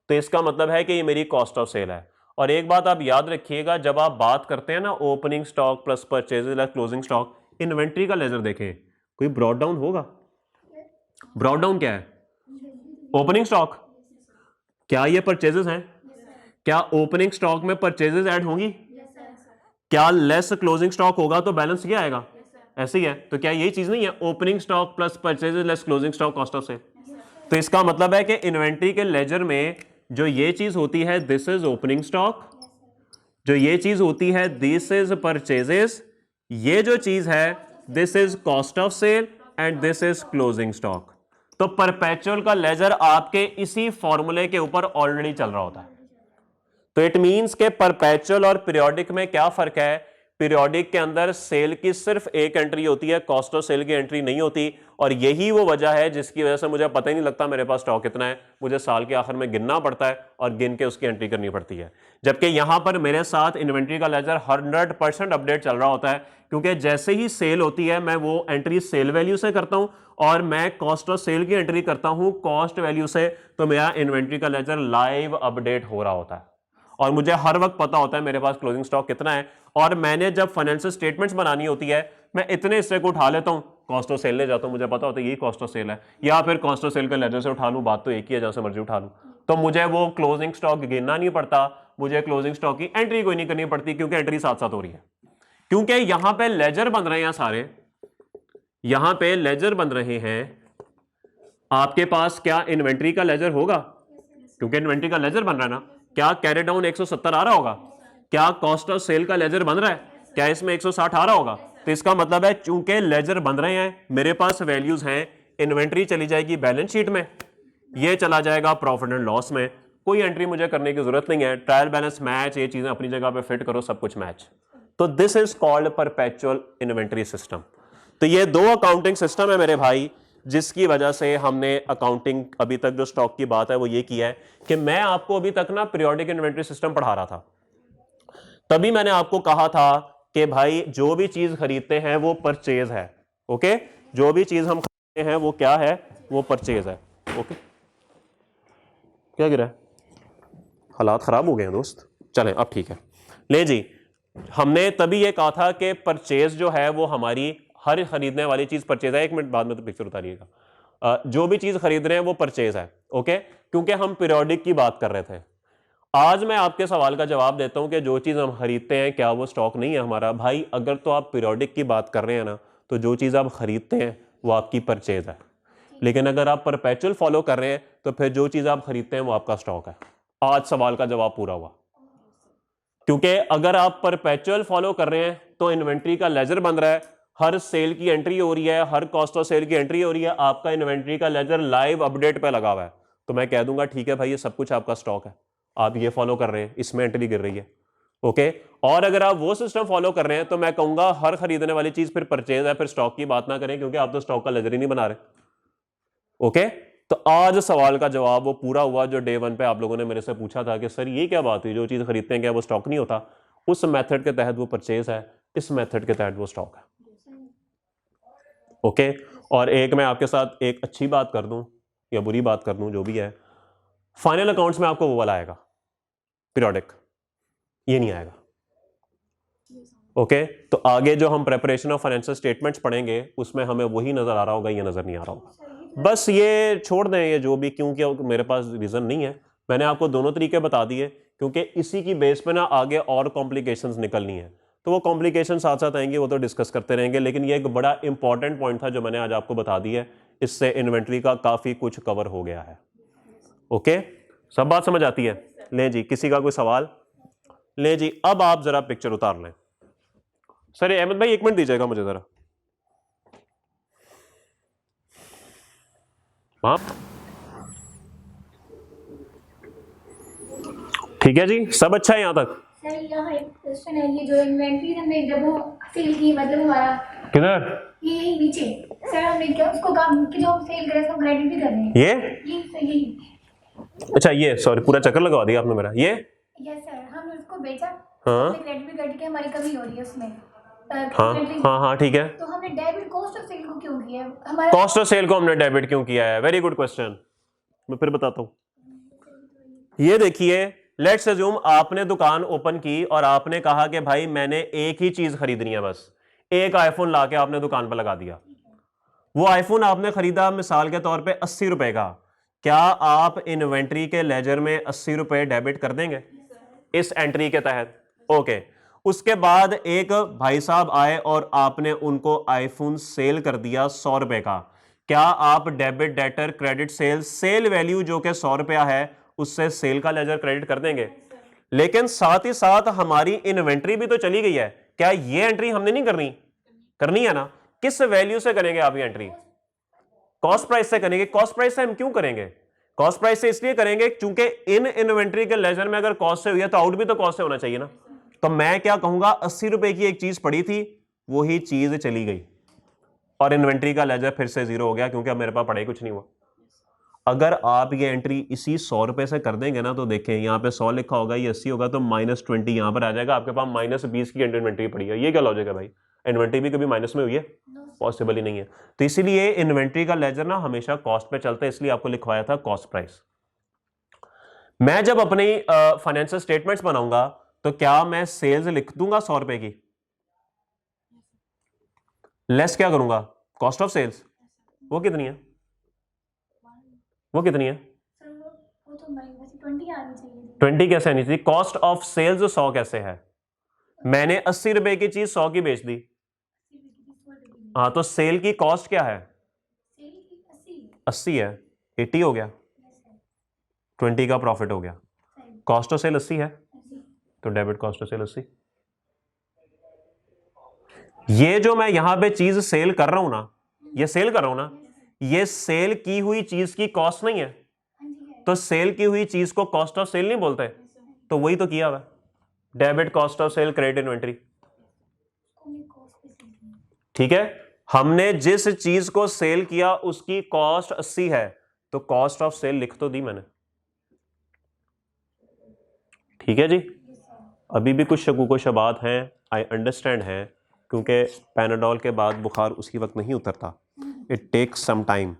S1: तो इसका मतलब है कि ये मेरी कॉस्ट ऑफ सेल है। और एक बात आप याद रखिएगा, जब आप बात करते हैं ना opening stock plus purchases plus closing stock, inventory का लेजर देखें, कोई ब्रॉड डाउन होगा? ब्रॉड डाउन क्या है? Opening stock. क्या ये परचेजेस हैं? क्या ओपनिंग स्टॉक में परचेजेस ऐड होंगी? क्या लेस क्लोजिंग स्टॉक होगा तो बैलेंस क्या आएगा? ऐसे ही है। तो क्या यही चीज नहीं है, opening stock plus purchases less closing stock cost of sale? तो इसका मतलब है कि इन्वेंट्री के लेजर में जो ये चीज होती है दिस इज ओपनिंग स्टॉक, जो ये चीज होती है दिस इज परचेजेस, ये जो चीज है this is cost of sale and this is closing stock. तो परपेचुअल का लेजर आपके इसी फॉर्मूले के ऊपर ऑलरेडी चल रहा होता है। तो इट मींस के परपेचुअल और पीरियोडिक में क्या फर्क है? पीरियोडिक के अंदर सेल की सिर्फ एक एंट्री होती है, कॉस्ट ऑफ सेल की एंट्री नहीं होती, और यही वो वजह है जिसकी वजह से मुझे पता ही नहीं लगता मेरे पास स्टॉक कितना है, मुझे साल के आखिर में गिनना पड़ता है और गिन के उसकी एंट्री करनी पड़ती है। जबकि यहां पर मेरे साथ इन्वेंट्री का लेजर 100% अपडेट चल रहा होता है, क्योंकि जैसे ही सेल होती है मैं वो एंट्री सेल वैल्यू से करता हूं और मैं कॉस्ट ऑफ सेल की एंट्री करता हूं कॉस्ट वैल्यू से। तो मेरा इन्वेंट्री का लेजर लाइव अपडेट हो रहा होता है और मुझे हर वक्त पता होता है मेरे पास क्लोजिंग स्टॉक कितना है। और मैंने जब फाइनेंशियल स्टेटमेंट्स बनानी होती है मैं इतने हिस्से को उठा लेता हूं, कॉस्ट ऑफ सेल ले जाता हूं, मुझे पता होता है यही कॉस्ट ऑफ सेल है, या फिर कॉस्ट ऑफ सेल का लेजर से उठा लूं, बात तो एक ही है, जहां से मर्जी उठा लूं। तो मुझे वो क्लोजिंग स्टॉक गिनना नहीं पड़ता, मुझे क्लोजिंग स्टॉक की एंट्री कोई नहीं करनी पड़ती, क्योंकि एंट्री साथ साथ हो रही है। क्योंकि यहां पे लेजर बन रहे हैं सारे, यहां पे लेजर बन रहे हैं। आपके पास क्या इन्वेंट्री का लेजर होगा? क्योंकि इन्वेंट्री का लेजर बन रहा है ना। क्या कैरी डाउन 170 आ रहा होगा? क्या कॉस्ट ऑफ सेल का लेजर बन रहा है? क्या इसमें 160 आ रहा होगा? तो इसका मतलब है चूंकि लेजर बन रहे हैं, मेरे पास वैल्यूज हैं, इन्वेंट्री चली जाएगी बैलेंस शीट में, ये चला जाएगा प्रॉफिट एंड लॉस में, कोई एंट्री मुझे करने की जरूरत नहीं है, ट्रायल बैलेंस मैच, ये चीजें अपनी जगह पे फिट करो, सब कुछ मैच। तो this is called perpetual inventory system. तो ये दो अकाउंटिंग सिस्टम है मेरे भाई, जिसकी वजह से हमने अकाउंटिंग अभी तक जो स्टॉक की बात है वो ये किया है कि मैं आपको अभी तक ना पीरियोडिक इन्वेंट्री सिस्टम पढ़ा रहा था। तभी मैंने आपको कहा था कि भाई जो भी चीज खरीदते हैं वो परचेज है। ओके, जो भी चीज हम खरीदते हैं वो क्या है? वो परचेज है। ओके, क्या गिरा है? हालात खराब हो गए हैं दोस्त। चलें अब ठीक है। ले जी, हमने तभी ये कहा था कि परचेज जो है वो हमारी हर खरीदने वाली चीज परचेज है। एक मिनट बाद में तो पिक्चर उतारिएगा। जो भी चीज खरीद रहे हैं वो परचेज है। ओके, क्योंकि हम पीरियोडिक की बात कर रहे थे। आज मैं आपके सवाल का जवाब देता हूं कि जो चीज हम खरीदते हैं क्या वो स्टॉक नहीं है हमारा? भाई अगर तो आप पीरियोडिक की बात कर रहे हैं ना, तो जो चीज आप खरीदते हैं वो आपकी परचेज है। लेकिन अगर आप परपेचुअल फॉलो कर रहे हैं तो फिर जो चीज आप खरीदते हैं वो आपका स्टॉक है। आज सवाल का जवाब पूरा हुआ। क्योंकि अगर आप परपेचुअल फॉलो कर रहे हैं तो इन्वेंट्री का लेजर बन रहा है, हर सेल की एंट्री हो रही है, हर कॉस्ट ऑफ सेल की एंट्री हो रही है, आपका इन्वेंट्री का लेजर लाइव अपडेट पे लगा हुआ है। तो मैं कह दूंगा ठीक है भाई ये सब कुछ आपका स्टॉक है, आप ये फॉलो कर रहे हैं, इसमें एंट्री गिर रही है। ओके, और अगर आप वो सिस्टम फॉलो कर रहे हैं तो मैं कहूंगा हर खरीदने वाली चीज फिर परचेज है, फिर स्टॉक की बात ना करें, क्योंकि आप तो स्टॉक का लेजर ही नहीं बना रहे। ओके, तो आज सवाल का जवाब वो पूरा हुआ जो डे 1 पे आप लोगों ने मेरे से पूछा था कि सर ये क्या बात हुई, जो चीज खरीदते हैं क्या वो स्टॉक नहीं होता? उस मेथड के तहत वो परचेज है, इस मेथड के तहत वो स्टॉक है। ओके, और एक मैं आपके साथ एक अच्छी बात कर दूं या बुरी बात कर दूं, जो भी है, फाइनल अकाउंट्स में आपको वो वाला आएगा पीरियोडिक, ये नहीं आएगा। ओके, तो आगे जो हम प्रेपरेशन ऑफ फाइनेंशियल स्टेटमेंट्स पढ़ेंगे उसमें हमें वही नजर आ रहा होगा, ये नजर नहीं आ रहा होगा। बस ये छोड़ दें ये जो भी, क्योंकि मेरे पास रीजन नहीं है। मैंने आपको दोनों तरीके बता दिए, क्योंकि इसी की बेस पे ना आगे और कॉम्प्लिकेशंस निकलनी है, तो वो कॉम्प्लिकेशन साथ साथ आएंगे, वो तो डिस्कस करते रहेंगे। लेकिन ये एक बड़ा इंपॉर्टेंट पॉइंट था जो मैंने आज आपको बता दिया है, इससे इन्वेंट्री का काफी कुछ कवर हो गया है। ओके, सब बात समझ आती है? ले जी, किसी का कोई सवाल? ले जी, अब आप जरा पिक्चर उतार लें। सर अहमद भाई 1 मिनट दीजिएगा मुझे जरा। हाँ ठीक है जी, सब अच्छा है यहाँ तक?
S2: सर यहाँ एक क्वेश्चन है, ये जो इन्वेंट्री हमने जब वो सेल की, मतलब हमारा
S1: किधर?
S2: ये नीचे सर, हमने क्या उसको काम कि जो हम सेल करें उसको क्रेडिट भी कर रहे हैं। ये सर यही।
S1: अच्छा ये सॉरी पूरा चक्कर लगवा दिया आपने मेरा। ये
S2: यस सर, हमने उसको बेचा,
S1: हाँ
S2: क्रेडिट भी करके हमारी कमी हो रही है उसमें।
S1: हाँ ठीक है।
S2: तो हमने डेबिट कॉस्ट ऑफ सेल को क्यों किया? हमारा
S1: कॉस्ट ऑफ सेल को हमने डेबिट क्यों किया है? वेरी गुड क्वेश्चन, मैं फिर बताता हूं। ये देखिए, लेट्स अज्यूम आपने दुकान ओपन की और आपने कहा कि भाई मैंने एक ही चीज खरीदनी है, बस एक आईफोन लाके आपने दुकान पर लगा दिया। वो आईफोन आपने खरीदा मिसाल के तौर पे 80 रुपए का, क्या आप इन्वेंट्री के लेजर में 80 रुपए डेबिट कर देंगे इस एंट्री के तहत? ओके, उसके बाद एक भाई साहब आए और आपने उनको आईफोन सेल कर दिया 100 रुपए का, क्या आप debit debtor credit sale value जो कि 100 रुपया है उससे सेल का लेजर क्रेडिट कर देंगे? लेकिन साथ ही साथ हमारी इन्वेंट्री भी तो चली गई है, क्या ये एंट्री हमने नहीं करनी? करनी है ना। किस वैल्यू से करेंगे आप ये एंट्री? कॉस्ट प्राइस से करेंगे। कॉस्ट प्राइस से हम क्यों करेंगे? कॉस्ट प्राइस से इसलिए करेंगे क्योंकि इन इन्वेंट्री के लेजर में अगर कॉस्ट से हुई है तो आउट भी तो कॉस्ट से होना चाहिए ना। तो मैं क्या कहूंगा, 80 रुपए की एक चीज पड़ी थी, वही चीज चली गई और इन्वेंट्री का लेजर फिर से जीरो हो गया क्योंकि अब मेरे पास पड़े कुछ नहीं हुआ। अगर आप ये एंट्री इसी 100 रुपए से कर देंगे ना, तो देखें यहाँ पे 100 लिखा होगा, ये 80 होगा, तो -20 यहां पर आ जाएगा, आपके पास -20 की इन्वेंट्री पड़ी है। ये क्या लॉजिक है भाई? इन्वेंट्री भी कभी माइनस में हुई है? पॉसिबल ही नहीं है। तो इसीलिए इन्वेंट्री का लेजर ना हमेशा कॉस्ट पे चलता है, इसलिए आपको लिखवाया था कॉस्ट प्राइस। मैं जब अपनी फाइनेंशियल स्टेटमेंट्स बनाऊंगा तो क्या मैं सेल्स लिख दूंगा 100 रुपए की, लेस क्या करूंगा, कॉस्ट ऑफ सेल्स। वो कितनी है? वो कितनी है?
S2: वो तो 20 आनी चाहिए।
S1: 20 कैसे आनी चाहिए? कॉस्ट ऑफ सेल्स 100 कैसे है? मैंने 80 रुपए की चीज 100 की बेच दी। हाँ, तो सेल की कॉस्ट क्या है? 80 है, 80 हो गया, 20 का प्रॉफिट हो गया। कॉस्ट ऑफ सेल 80 है, तो डेबिट कॉस्ट ऑफ सेल 80। ये जो मैं यहां पे चीज सेल कर रहा हूं ना, ये सेल कर रहा हूं ना, ये सेल की हुई चीज की कॉस्ट नहीं है, तो सेल की हुई चीज को कॉस्ट ऑफ सेल नहीं बोलते, तो वही तो किया हुआ, debit cost of cell credit inventory. ठीक है, हमने जिस चीज को सेल किया उसकी कॉस्ट 80 है, तो कॉस्ट ऑफ सेल लिख तो दी मैंने। ठीक है जी, अभी भी कुछ शकूको शबात हैं, आई अंडरस्टैंड है, क्योंकि पैनाडोल के बाद बुखार उसी वक्त नहीं उतरता, इट टेक्स सम टाइम।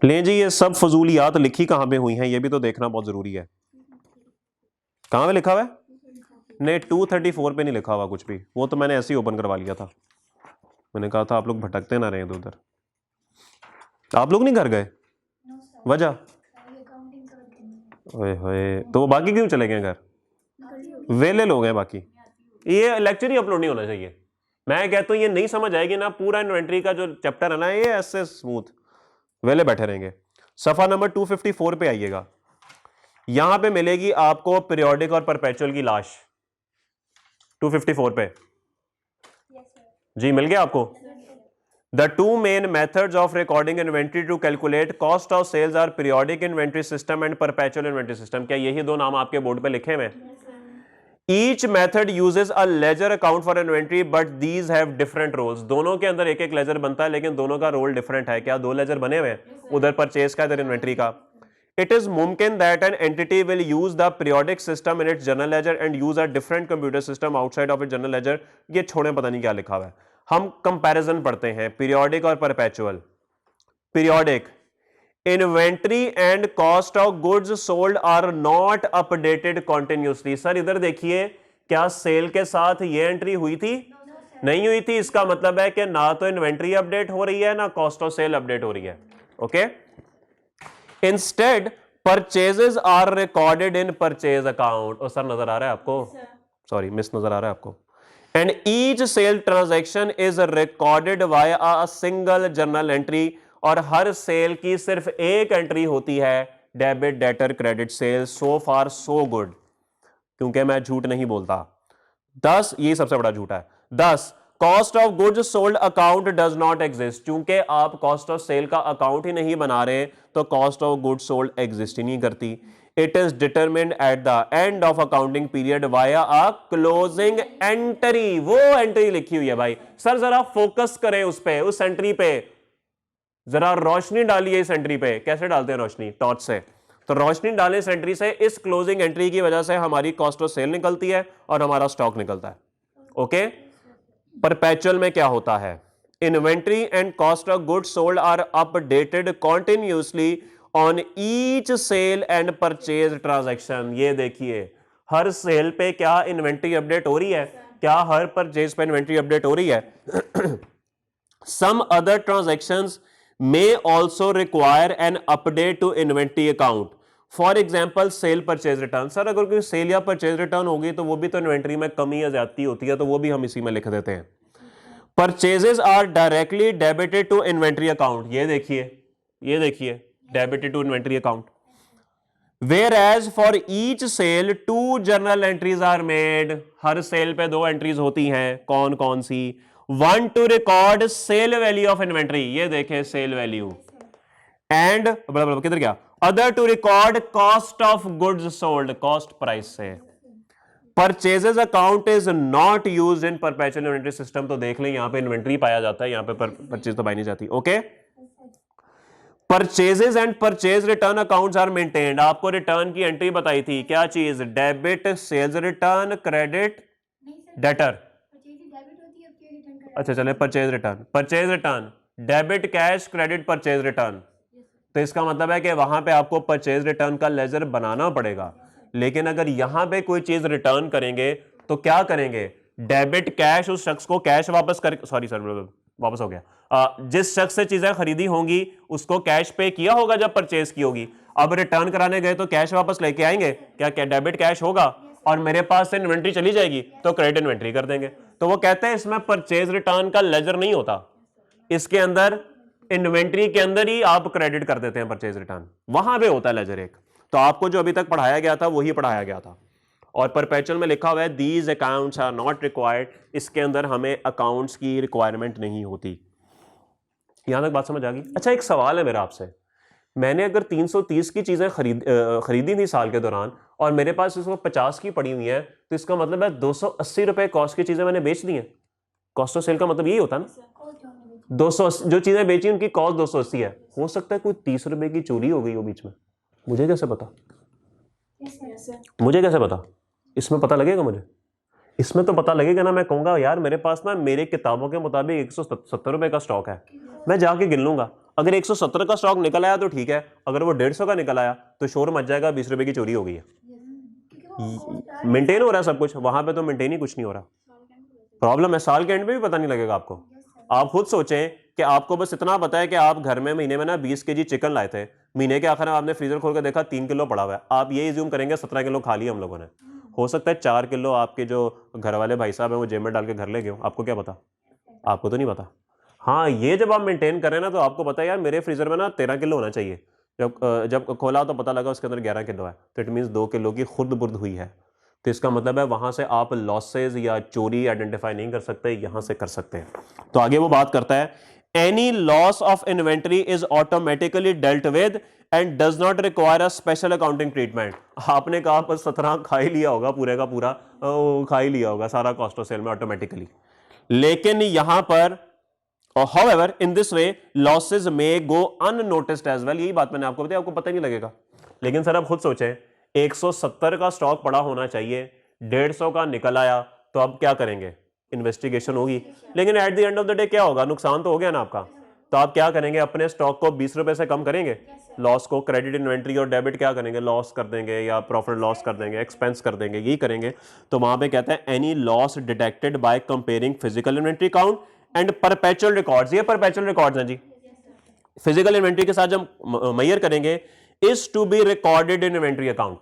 S1: ले जी, ये सब फजूलियात लिखी कहां पे हुई हैं, ये भी तो देखना बहुत जरूरी है। कहां पे लिखा हुआ है? नहीं, 234 पे नहीं लिखा हुआ कुछ भी, वो तो मैंने ऐसे ही ओपन करवा लिया था। मैंने कहा था आप लोग भटकते ना रहे इधर उधर। आप लोग नहीं घर गए? वजह? ओए होए, तो वो बाकी क्यों चले गए घर? वेले लोग हैं बाकी। ये लेक्चर ही अपलोड नहीं होना चाहिए। मैं कहता हूँ ये नहीं समझ आएगी ना, पूरा इन्वेंट्री का जो चैप्टर है ना, ये ऐसे स्मूथ वेले बैठे रहेंगे। सफा नंबर 254 पे आइएगा, यहां पे मिलेगी आपको पीरियोडिक और परपेचुअल की लाश। 254 पे जी मिल गया आपको। The two main methods of recording inventory to calculate cost of sales are periodic inventory system and perpetual inventory system। क्या यही दो नाम आपके बोर्ड पे लिखे हुए हैं? Each method uses a ledger account for inventory, but these have different roles। दोनों के अंदर एक एक लेजर बनता है, लेकिन दोनों का रोल डिफरेंट है। क्या दो लेजर बने हुए हैं? उधर परचेज का, इधर इन्वेंट्री का। It is मुमकिन that an entity will use the periodic system in its journal ledger and use a different computer system outside of its journal ledger। ये छोड़े, पता नहीं क्या लिखा हुआ है। हम कंपैरिजन पढ़ते हैं, पीरियोडिक और perpetual. Periodic, inventory and cost of goods sold are not updated continuously. Sir इधर देखिए, क्या सेल के साथ ये एंट्री हुई थी? नहीं हुई थी। इसका मतलब है कि ना तो इन्वेंट्री अपडेट हो रही है, ना कॉस्ट ऑफ सेल अपडेट हो रही है। Okay, instead purchases are recorded in purchase account. और सर नजर आ रहा है आपको? सॉरी, मिस नजर आ रहा है आपको। And each sale transaction is recorded via a single journal entry। और हर सेल की सिर्फ एक एंट्री होती है, डेबिट डेटर क्रेडिट सेल। सो फार सो गुड, क्योंकि मैं झूठ नहीं बोलता। 10, ये सबसे बड़ा झूठा है। 10, cost of goods sold account does not exist. चूंकि आप कॉस्ट ऑफ सेल का अकाउंट ही नहीं बना रहे, तो cost of goods sold exist ही नहीं करती। It is determined at the end of accounting period via a closing entry। वो एंट्री लिखी हुई है भाई। सर जरा फोकस करें उस पे, उस एंट्री पे, जरा रोशनी डालिए इस एंट्री पे। कैसे डालते हैं रोशनी? टॉर्च से। तो रोशनी डालें इस एंट्री से। इस क्लोजिंग एंट्री की वजह से हमारी कॉस्ट ऑफ सेल निकलती है और हमारा स्टॉक निकलता है। ओके, परपेचुअल में क्या होता है? Inventory and cost of goods sold are updated continuously on each sale and purchase transaction. ये देखिए, हर सेल पे क्या इन्वेंट्री अपडेट हो रही है? क्या हर परचेज पे इन्वेंट्री अपडेट हो रही है? Some other transactions may also require an update to inventory account। For example sale purchase return. Sir अगर कोई सेल या परचेज रिटर्न होगी तो वो भी तो इन्वेंट्री में कमी या ज्यादती होती है, तो वो भी हम इसी में लिख देते हैं। Purchases are directly debited to inventory account, ये देखिए debited to inventory account. Whereas for each sale 2 journal entries are made, हर सेल पे 2 एंट्रीज होती हैं, कौन कौन सी? 1 to record sale value of inventory, ये देखें सेल वैल्यू, एंड किधर गया, other to record cost of goods sold, cost price से। Purchases account is not used in perpetual inventory system, तो देख लें यहां पे इन्वेंट्री पाया जाता है, यहां पे परचेज तो पाई नहीं जाती। Okay, purchases and purchase return accounts are maintained, आपको रिटर्न की एंट्री बताई थी, क्या चीज? Debit sales return, credit debtor. अच्छा चले, purchase return debit cash, credit purchase return. तो इसका मतलब है कि वहां पे आपको परचेज रिटर्न का लेजर बनाना पड़ेगा, लेकिन अगर यहां पे कोई चीज रिटर्न करेंगे तो क्या करेंगे? डेबिट कैश, उस शख्स को कैश वापस कर, सॉरी सर वापस हो गया, जिस शख्स से चीजें खरीदी होंगी उसको कैश पे किया होगा जब परचेज की होगी। अब रिटर्न कराने गए तो कैश वापस लेके आएंगे, क्या डेबिट कैश होगा, और मेरे पास से इन्वेंट्री चली जाएगी तो क्रेडिट इन्वेंट्री कर देंगे। तो वो कहते हैं इसमें परचेज रिटर्न का लेजर नहीं होता, इसके अंदर इन्वेंट्री के अंदर ही आप क्रेडिट कर देते हैं परचेज रिटर्न, वहां पे होता है लेजर एक। तो आपको जो अभी तक पढ़ाया गया था वही पढ़ाया गया था, और परपेचुअल में लिखा हुआ है these accounts are not required, इसके अंदर हमें अकाउंट्स की रिक्वायरमेंट नहीं होती। यहां तक बात समझ आ गई? अच्छा एक सवाल है मेरा आपसे, मैंने अगर 330 की चीजें खरीदी थी साल के दौरान और मेरे पास इसको 50 की पड़ी हुई है, तो इसका मतलब है 280 रुपए कॉस्ट की चीजें मैंने बेच दी हैं। कॉस्ट ऑफ सेल का मतलब यही होता है ना, 280 जो चीजें बेची उनकी कॉस्ट 280 है। हो सकता है कोई 30 रुपए की चोरी हो गई हो बीच में, मुझे कैसे पता? मुझे कैसे पता? इसमें पता लगेगा मुझे? इसमें तो पता लगेगा ना, मैं कहूंगा यार मेरे पास ना मेरे किताबों के मुताबिक 170 रुपए का स्टॉक है, मैं जाके गिन लूंगा, अगर 170 का स्टॉक निकल आया तो ठीक है, अगर वो 150 का निकल आया तो शोर मच जाएगा, 20 रुपए की चोरी हो गई है। मेंटेन हो रहा है सब कुछ, वहां पे तो मेंटेन ही कुछ नहीं हो रहा। प्रॉब्लम है साल के एंड में भी पता नहीं लगेगा आपको। आप खुद सोचें कि आपको बस इतना पता है कि आप घर में महीने में ना 20 केजी चिकन लाए थे, महीने के आखिर में आपने फ्रीजर खोल कर देखा 3 किलो पड़ा हुआ है, आप ये इज्यूम करेंगे 17 किलो खा लिया हम लोगों ने। हो सकता है 4 किलो आपके जो घर वाले भाई साहब हैं वो जेब में डाल के घर ले गए, आपको क्या पता? आपको तो नहीं पता। हाँ ये जब आप मेंटेन करें ना तो आपको पता है यार मेरे फ्रीजर में ना 13 किलो होना चाहिए, जब खोला तो पता लगा उसके अंदर 11 किलो है, तो इट मीन्स 2 किलो की खुर्द बुर्द हुई है। तो इसका मतलब है वहां से आप लॉसेज या चोरी आइडेंटिफाई नहीं कर सकते, यहां से कर सकते हैं। तो आगे वो बात करता है, any loss of inventory is automatically dealt with and does not require a special accounting treatment. आपने कहा पर 17 खा ही लिया होगा, पूरे का पूरा खा ही लिया होगा सारा कॉस्ट ऑफ सेल में ऑटोमेटिकली, लेकिन यहां पर however in this way losses may go unnoticed as well। यही बात मैंने आपको बताया, आपको पता ही नहीं लगेगा। लेकिन सर आप खुद सोचें 170 का स्टॉक पड़ा होना चाहिए, 150 का निकल आया, तो अब क्या करेंगे? इन्वेस्टिगेशन होगी, लेकिन at the end of the day क्या होगा? नुकसान तो हो गया ना आपका। तो आप क्या करेंगे? अपने स्टॉक को 20 रुपए से कम करेंगे, लॉस को क्रेडिट इन्वेंट्री और डेबिट क्या करेंगे? लॉस कर देंगे या प्रॉफिट लॉस कर देंगे, एक्सपेंस कर देंगे, यही करेंगे। तो वहां पे कहता है any loss detected by comparing physical inventory account and perpetual records. ये परपेचुअल रिकॉर्ड्स हैं जी, फिजिकल इन्वेंट्री के साथ जब मेजर करेंगे, is to be recorded in inventory account.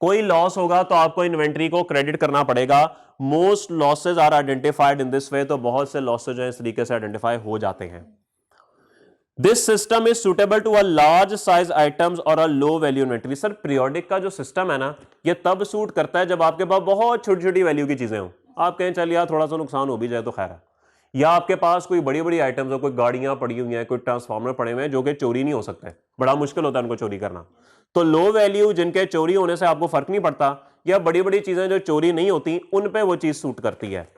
S1: कोई लॉस होगा तो आपको इन्वेंट्री को क्रेडिट करना पड़ेगा। Most losses are identified in this way, तो बहुत से लॉसेज इस तरीके से आइडेंटिफाई हो जाते हैं। This system is suitable to a large size items और a low value inventory. Sir periodic का जो सिस्टम है ना, ये तब सूट करता है जब आपके पास बहुत छोटी छोटी वैल्यू की चीजें हो। आप कहें चल यार थोड़ा सा नुकसान हो भी जाए तो खैर है, या आपके पास कोई बड़ी बड़ी आइटम्स हो, कोई गाड़ियां पड़ी हुई हैं, कोई ट्रांसफार्मर पड़े हुए हैं जो कि चोरी नहीं हो सकते, बड़ा मुश्किल होता है उनको चोरी करना। तो लो वैल्यू जिनके चोरी होने से आपको फर्क नहीं पड़ता, या बड़ी बड़ी चीजें जो चोरी नहीं होती, उन पे वो चीज सूट करती है।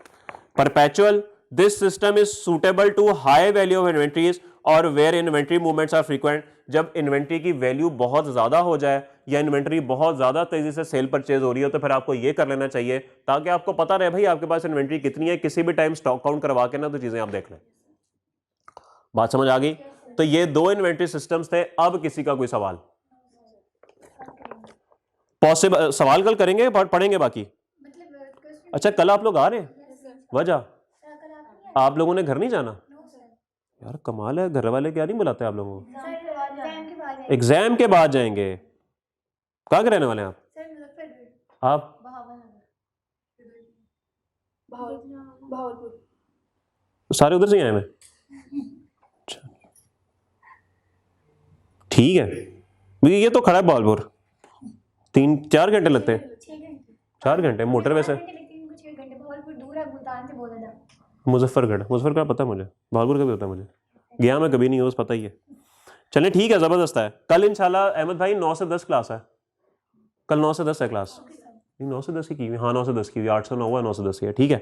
S1: Perpetual, this system is suitable to high value of inventories और where inventory movements are frequent. जब इन्वेंट्री की वैल्यू बहुत ज्यादा हो जाए या इन्वेंट्री बहुत ज्यादा तेजी से सेल परचेज हो रही हो, तो फिर आपको ये कर लेना चाहिए ताकि आपको पता रहे भाई आपके पास इन्वेंट्री कितनी है, किसी भी टाइम स्टॉक काउंट करवा के ना तो चीजें आप देख लें। बात समझ आ गई? तो ये 2 इन्वेंट्री सिस्टम्स थे। अब किसी का कोई सवाल? पॉसिबल सवाल कल करेंगे, पढ़ेंगे बाकी। अच्छा कल आप लोग आ रहे हैं? वजह आप लोगों ने घर नहीं जाना? यार कमाल है, घर वाले क्या नहीं बुलाते आप लोगों को? एग्जाम के बाद जाएंगे। कहाँ के रहने वाले हैं आप?
S2: सर मुजफ्फरगढ़।
S1: आप?
S2: भावलपुर।
S1: सारे उधर से ही आए हैं? अच्छा, ठीक है भैया, ये तो खड़ा है भावलपुर, 3-4 घंटे लगते हैं।
S2: 6 घंटे।
S1: 4 घंटे मोटरवे से।
S2: 6 घंटे। भावलपुर दूर है, मुल्तान से बहुत ज़्यादा।
S1: मुजफ्फरगढ़ पता है मुझे, भावलपुर का भी पता है मुझे, गया मैं कभी नहीं हूँ, बस पता ही है। चलिए ठीक है, ज़बरदस्त है। कल इंशाल्लाह अहमद भाई 9 से 10 क्लास है, कल 9 से 10 है क्लास। 9 से 10 की हुई, हाँ 9 से 10 की हुई, 8 से 9 हुआ, 9 से 10 की है, ठीक है।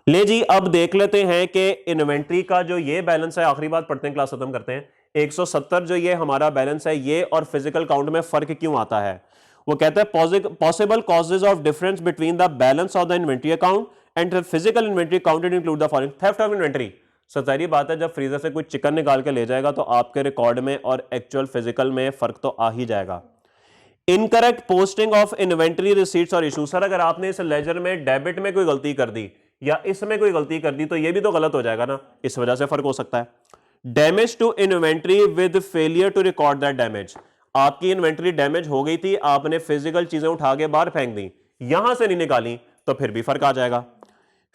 S1: ले जी, अब देख लेते हैं कि इन्वेंट्री का जो ये बैलेंस है, आखिरी बात पढ़ते हैं, क्लास खत्म करते हैं। 170 जो ये हमारा बैलेंस है, ये और फिजिकल काउंट में फर्क क्यों आता है? वो कहता है possible causes of difference between the balance of the inventory account and physical inventory counted include the following. Theft of inventory, Sattari बात है, जब फ्रीजर से कोई चिकन निकाल के ले जाएगा तो आपके रिकॉर्ड में और एक्चुअल फिजिकल में फर्क तो आ ही जाएगा। Incorrect posting of inventory receipts और इशू, सर अगर आपने इस लेजर में डेबिट में कोई गलती कर दी या इसमें कोई गलती कर दी तो ये भी तो गलत हो जाएगा ना, इस वजह से फर्क हो सकता है। Damage to inventory with failure to record that damage, आपकी इन्वेंट्री डैमेज हो गई थी, आपने फिजिकल चीजें उठा के बाहर फेंक दी, यहां से नहीं निकाली तो फिर भी फर्क आ जाएगा।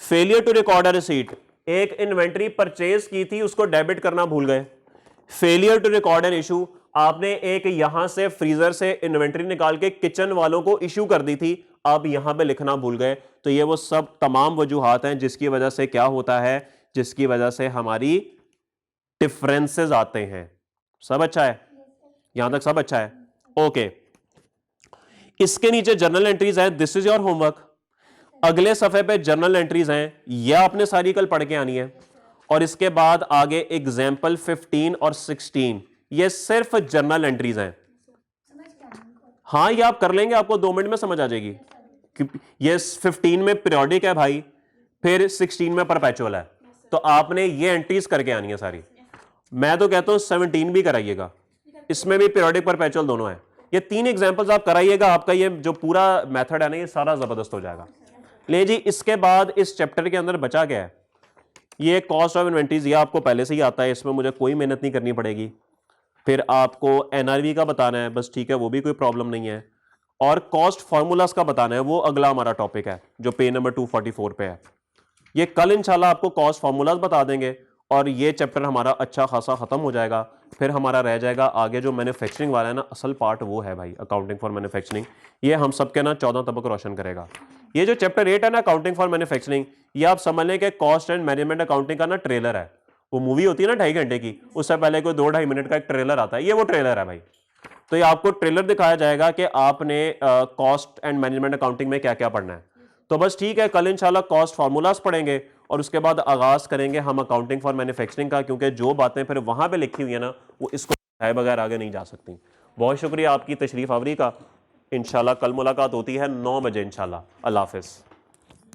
S1: Failure to record a receipt, एक इन्वेंट्री परचेज की थी, उसको डेबिट करना भूल गए। Failure to record an issue, आपने एक यहां से फ्रीजर से इन्वेंट्री निकाल के किचन वालों को इशू कर दी थी, आप यहां पे लिखना भूल गए। तो ये वो सब तमाम वजूहात हैं जिसकी वजह से क्या होता है, जिसकी वजह से हमारी डिफरेंसेस आते हैं। सब अच्छा है, यहां तक सब अच्छा है, ओके। इसके नीचे जर्नल एंट्रीज है, दिस इज योर होमवर्क। अगले सफे पे जर्नल एंट्रीज हैं, यह आपने सारी कल पढ़ के आनी है। और इसके बाद आगे एग्जाम्पल 15 और 16, ये सिर्फ जर्नल एंट्रीज हैं। हाँ ये आप कर लेंगे, आपको 2 मिनट में समझ आ जाएगी। ये 15 में पीरियोडिक है भाई, फिर 16 में परपेचुअल है, तो आपने ये एंट्रीज करके आनी है सारी। मैं तो कहता हूं 17 भी कराइएगा, इसमें भी पीरियोडिक परपेचुअल दोनों है। ये 3 एग्जांपल्स आप कराइएगा, आपका ये जो पूरा मेथड है ना, ये सारा जबरदस्त हो जाएगा। ले जी, इसके बाद इस चैप्टर के अंदर बचा गया है ये कॉस्ट ऑफ इन्वेंट्रीज, ये आपको पहले से ही आता है, इसमें मुझे कोई मेहनत नहीं करनी पड़ेगी। फिर आपको एनआरवी का बताना है बस, ठीक है, वो भी कोई प्रॉब्लम नहीं है। और कॉस्ट फार्मूलास का बताना है, वो अगला हमारा टॉपिक है जो पेज नंबर 244 पे है। ये कल इंशाल्लाह आपको कॉस्ट फार्मूलास बता देंगे और ये चैप्टर हमारा अच्छा खासा खत्म हो जाएगा। फिर हमारा रह जाएगा आगे जो मैन्युफैक्चरिंग वाला है ना, असल पार्ट वो है भाई, अकाउंटिंग फॉर मैन्युफैक्चरिंग। ये हम सबके ना 14 तबक रोशन करेगा। ये जो चैप्टर 8 है ना, अकाउंटिंग फॉर मैन्युफैक्चरिंग, ये आप समझ लें कि कॉस्ट एंड मैनेजमेंट अकाउंटिंग का ना ट्रेलर है। वो मूवी होती है ना 2.5 घंटे की, उससे पहले कोई 2-2.5 मिनट का एक ट्रेलर आता है, ये वो ट्रेलर है भाई। तो ये आपको ट्रेलर दिखाया जाएगा कि आपने कॉस्ट एंड मैनेजमेंट अकाउंटिंग में क्या क्या पढ़ना है। तो बस ठीक है, कल इंशाल्लाह कॉस्ट फार्मूलाज पढ़ेंगे और उसके बाद आगाज करेंगे हम अकाउंटिंग फॉर मैन्युफैक्चरिंग का, क्योंकि जो बातें फिर वहां पे लिखी हुई है ना, वो इसको बताए बगैर आगे नहीं जा सकती। बहुत शुक्रिया आपकी तशरीफ आवरी का। इंशाल्लाह कल मुलाकात होती है 9 बजे इंशाल्लाह। अल्लाह हाफिज़।